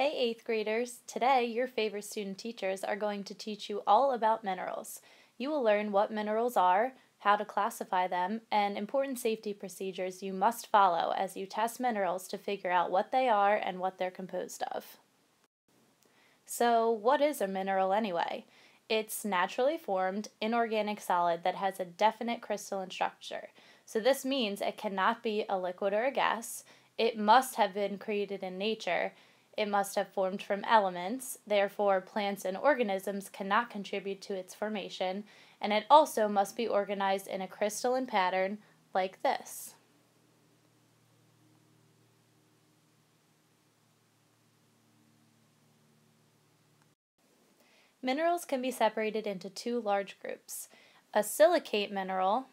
Hey 8th graders! Today your favorite student teachers are going to teach you all about minerals. You will learn what minerals are, how to classify them, and important safety procedures you must follow as you test minerals to figure out what they are and what they're composed of. So, what is a mineral anyway? It's naturally formed, inorganic solid that has a definite crystalline structure. So this means it cannot be a liquid or a gas. It must have been created in nature. It must have formed from elements, therefore plants and organisms cannot contribute to its formation, and it also must be organized in a crystalline pattern like this. Minerals can be separated into two large groups. A silicate mineral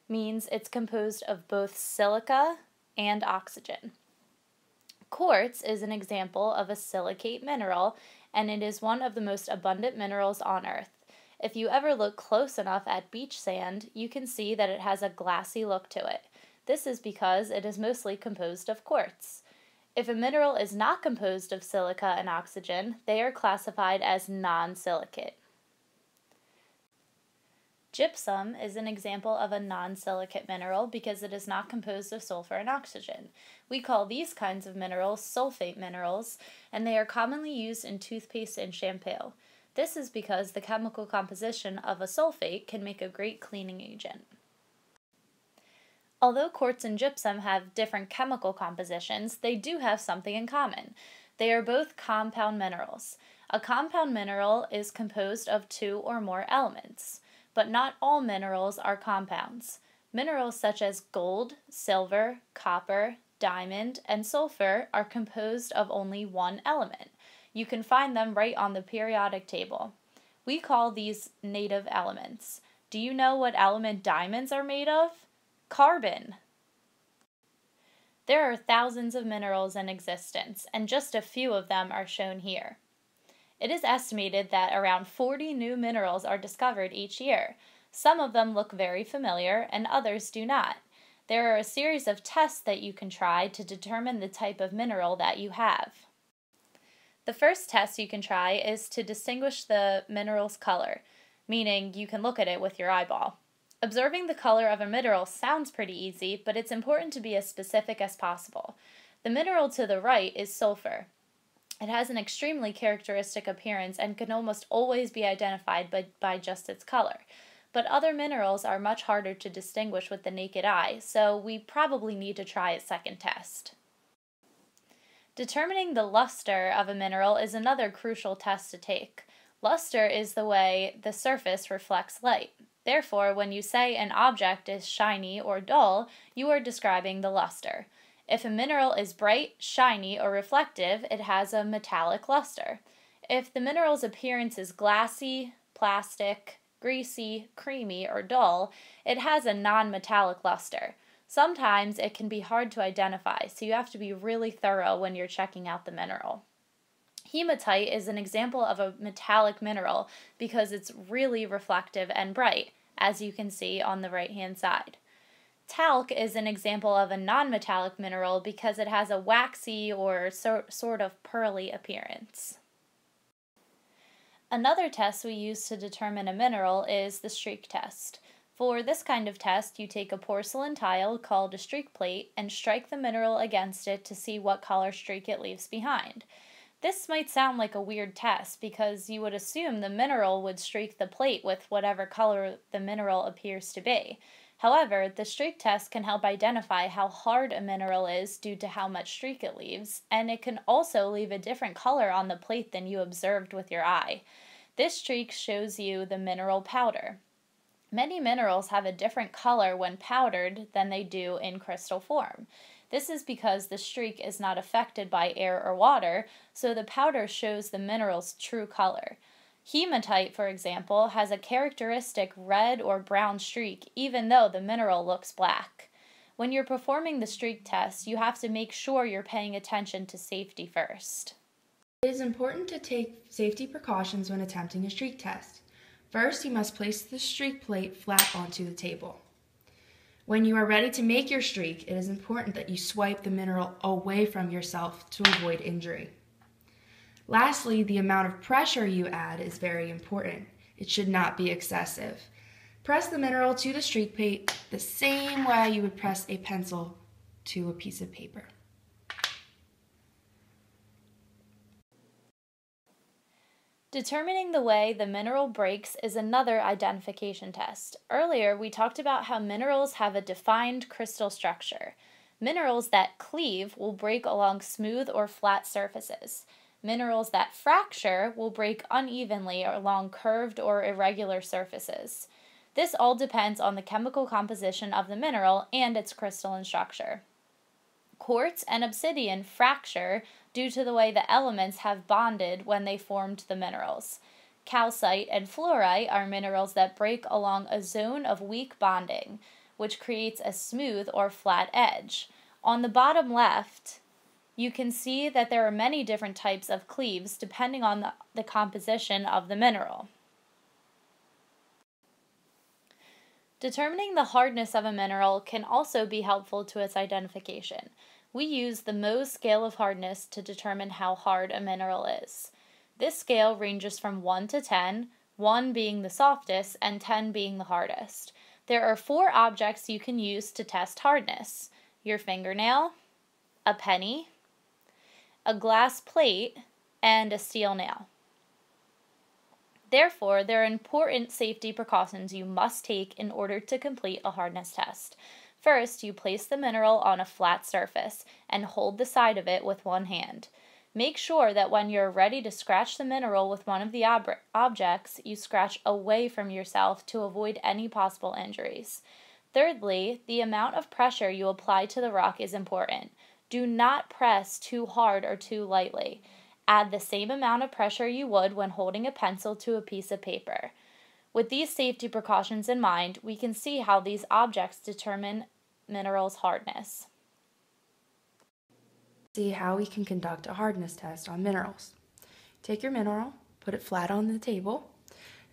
means it's composed of both silica and oxygen. Quartz is an example of a silicate mineral, and it is one of the most abundant minerals on Earth. If you ever look close enough at beach sand, you can see that it has a glassy look to it. This is because it is mostly composed of quartz. If a mineral is not composed of silica and oxygen, they are classified as non-silicate. Gypsum is an example of a non-silicate mineral because it is not composed of sulfur and oxygen. We call these kinds of minerals sulfate minerals, and they are commonly used in toothpaste and shampoo. This is because the chemical composition of a sulfate can make a great cleaning agent. Although quartz and gypsum have different chemical compositions, they do have something in common. They are both compound minerals. A compound mineral is composed of two or more elements. But not all minerals are compounds. Minerals such as gold, silver, copper, diamond, and sulfur are composed of only one element. You can find them right on the periodic table. We call these native elements. Do you know what element diamonds are made of? Carbon. There are thousands of minerals in existence, and just a few of them are shown here. It is estimated that around 40 new minerals are discovered each year. Some of them look very familiar and others do not. There are a series of tests that you can try to determine the type of mineral that you have. The first test you can try is to distinguish the mineral's color, meaning you can look at it with your eyeball. Observing the color of a mineral sounds pretty easy, but it's important to be as specific as possible. The mineral to the right is sulfur. It has an extremely characteristic appearance and can almost always be identified by just its color. But other minerals are much harder to distinguish with the naked eye, so we probably need to try a second test. Determining the luster of a mineral is another crucial test to take. Luster is the way the surface reflects light. Therefore, when you say an object is shiny or dull, you are describing the luster. If a mineral is bright, shiny, or reflective, it has a metallic luster. If the mineral's appearance is glassy, plastic, greasy, creamy, or dull, it has a non-metallic luster. Sometimes it can be hard to identify, so you have to be really thorough when you're checking out the mineral. Hematite is an example of a metallic mineral because it's really reflective and bright, as you can see on the right-hand side. Talc is an example of a non-metallic mineral because it has a waxy or sort of pearly appearance. Another test we use to determine a mineral is the streak test. For this kind of test, you take a porcelain tile called a streak plate and strike the mineral against it to see what color streak it leaves behind. This might sound like a weird test because you would assume the mineral would streak the plate with whatever color the mineral appears to be. However, the streak test can help identify how hard a mineral is due to how much streak it leaves, and it can also leave a different color on the plate than you observed with your eye. This streak shows you the mineral powder. Many minerals have a different color when powdered than they do in crystal form. This is because the streak is not affected by air or water, so the powder shows the mineral's true color. Hematite, for example, has a characteristic red or brown streak even though the mineral looks black. When you're performing the streak test, you have to make sure you're paying attention to safety first. It is important to take safety precautions when attempting a streak test. First, you must place the streak plate flat onto the table. When you are ready to make your streak, it is important that you swipe the mineral away from yourself to avoid injury. Lastly, the amount of pressure you add is very important. It should not be excessive. Press the mineral to the streak plate the same way you would press a pencil to a piece of paper. Determining the way the mineral breaks is another identification test. Earlier, we talked about how minerals have a defined crystal structure. Minerals that cleave will break along smooth or flat surfaces. Minerals that fracture will break unevenly along curved or irregular surfaces. This all depends on the chemical composition of the mineral and its crystalline structure. Quartz and obsidian fracture due to the way the elements have bonded when they formed the minerals. Calcite and fluorite are minerals that break along a zone of weak bonding, which creates a smooth or flat edge. On the bottom left, you can see that there are many different types of cleaves depending on the composition of the mineral. Determining the hardness of a mineral can also be helpful to its identification. We use the Mohs scale of hardness to determine how hard a mineral is. This scale ranges from 1 to 10, 1 being the softest and 10 being the hardest. There are 4 objects you can use to test hardness: your fingernail, a penny, a glass plate, and a steel nail. Therefore, there are important safety precautions you must take in order to complete a hardness test. First, you place the mineral on a flat surface and hold the side of it with one hand. Make sure that when you're ready to scratch the mineral with one of the objects, you scratch away from yourself to avoid any possible injuries. Thirdly, the amount of pressure you apply to the rock is important. Do not press too hard or too lightly. Add the same amount of pressure you would when holding a pencil to a piece of paper. With these safety precautions in mind, we can see how these objects determine minerals' hardness. See how we can conduct a hardness test on minerals. Take your mineral, put it flat on the table.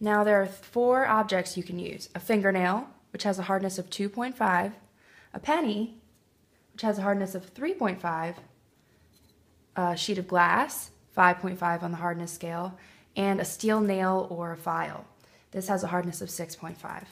Now there are 4 objects you can use: a fingernail, which has a hardness of 2.5, a penny, which has a hardness of 3.5, a sheet of glass, 5.5 on the hardness scale, and a steel nail or a file. This has a hardness of 6.5.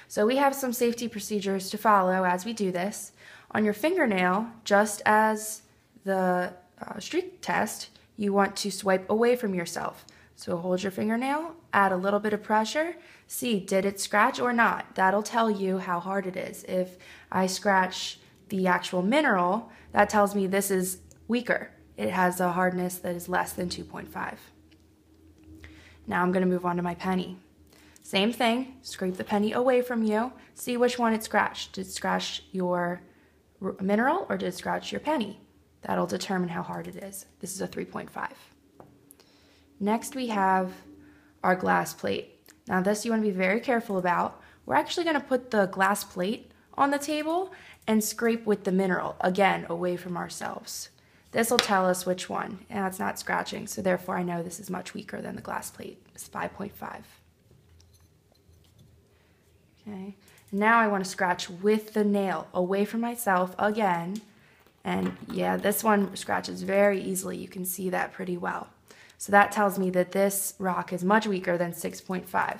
So we have some safety procedures to follow as we do this. On your fingernail, just as the streak test, you want to swipe away from yourself. So hold your fingernail, add a little bit of pressure, see, did it scratch or not? That'll tell you how hard it is. If I scratch the actual mineral, that tells me this is weaker. It has a hardness that is less than 2.5. Now I'm going to move on to my penny. Same thing, scrape the penny away from you, see which one it scratched. Did it scratch your mineral or did it scratch your penny? That'll determine how hard it is. This is a 3.5. Next we have our glass plate. Now this you want to be very careful about. We're actually going to put the glass plate on the table and scrape with the mineral, again, away from ourselves. This will tell us which one, and it's not scratching, so therefore I know this is much weaker than the glass plate. It's 5.5. Okay, now I want to scratch with the nail away from myself again, and yeah, this one scratches very easily. You can see that pretty well. So that tells me that this rock is much weaker than 6.5.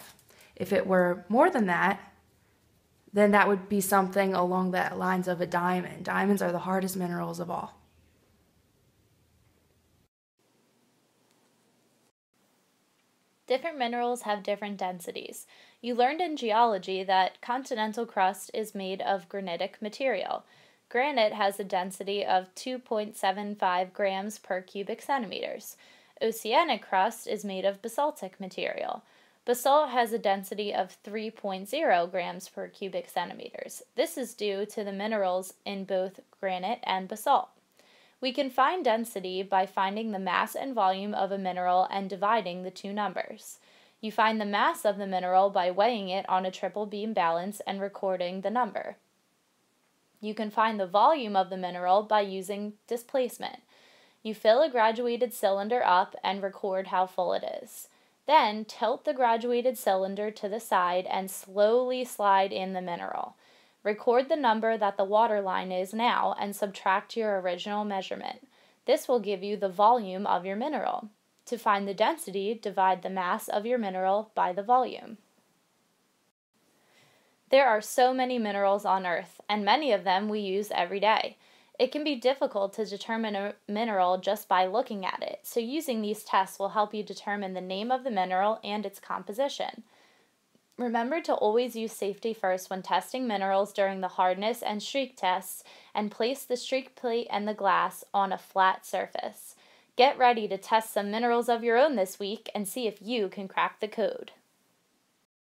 If it were more than that, then that would be something along the lines of a diamond. Diamonds are the hardest minerals of all. Different minerals have different densities. You learned in geology that continental crust is made of granitic material. Granite has a density of 2.75 grams per cubic centimeters. Oceanic crust is made of basaltic material. Basalt has a density of 3.0 grams per cubic centimeters. This is due to the minerals in both granite and basalt. We can find density by finding the mass and volume of a mineral and dividing the two numbers. You find the mass of the mineral by weighing it on a triple beam balance and recording the number. You can find the volume of the mineral by using displacement. You fill a graduated cylinder up and record how full it is. Then tilt the graduated cylinder to the side and slowly slide in the mineral. Record the number that the water line is now and subtract your original measurement. This will give you the volume of your mineral. To find the density, divide the mass of your mineral by the volume. There are so many minerals on Earth, and many of them we use every day. It can be difficult to determine a mineral just by looking at it, so using these tests will help you determine the name of the mineral and its composition. Remember to always use safety first when testing minerals during the hardness and streak tests, and place the streak plate and the glass on a flat surface. Get ready to test some minerals of your own this week and see if you can crack the code.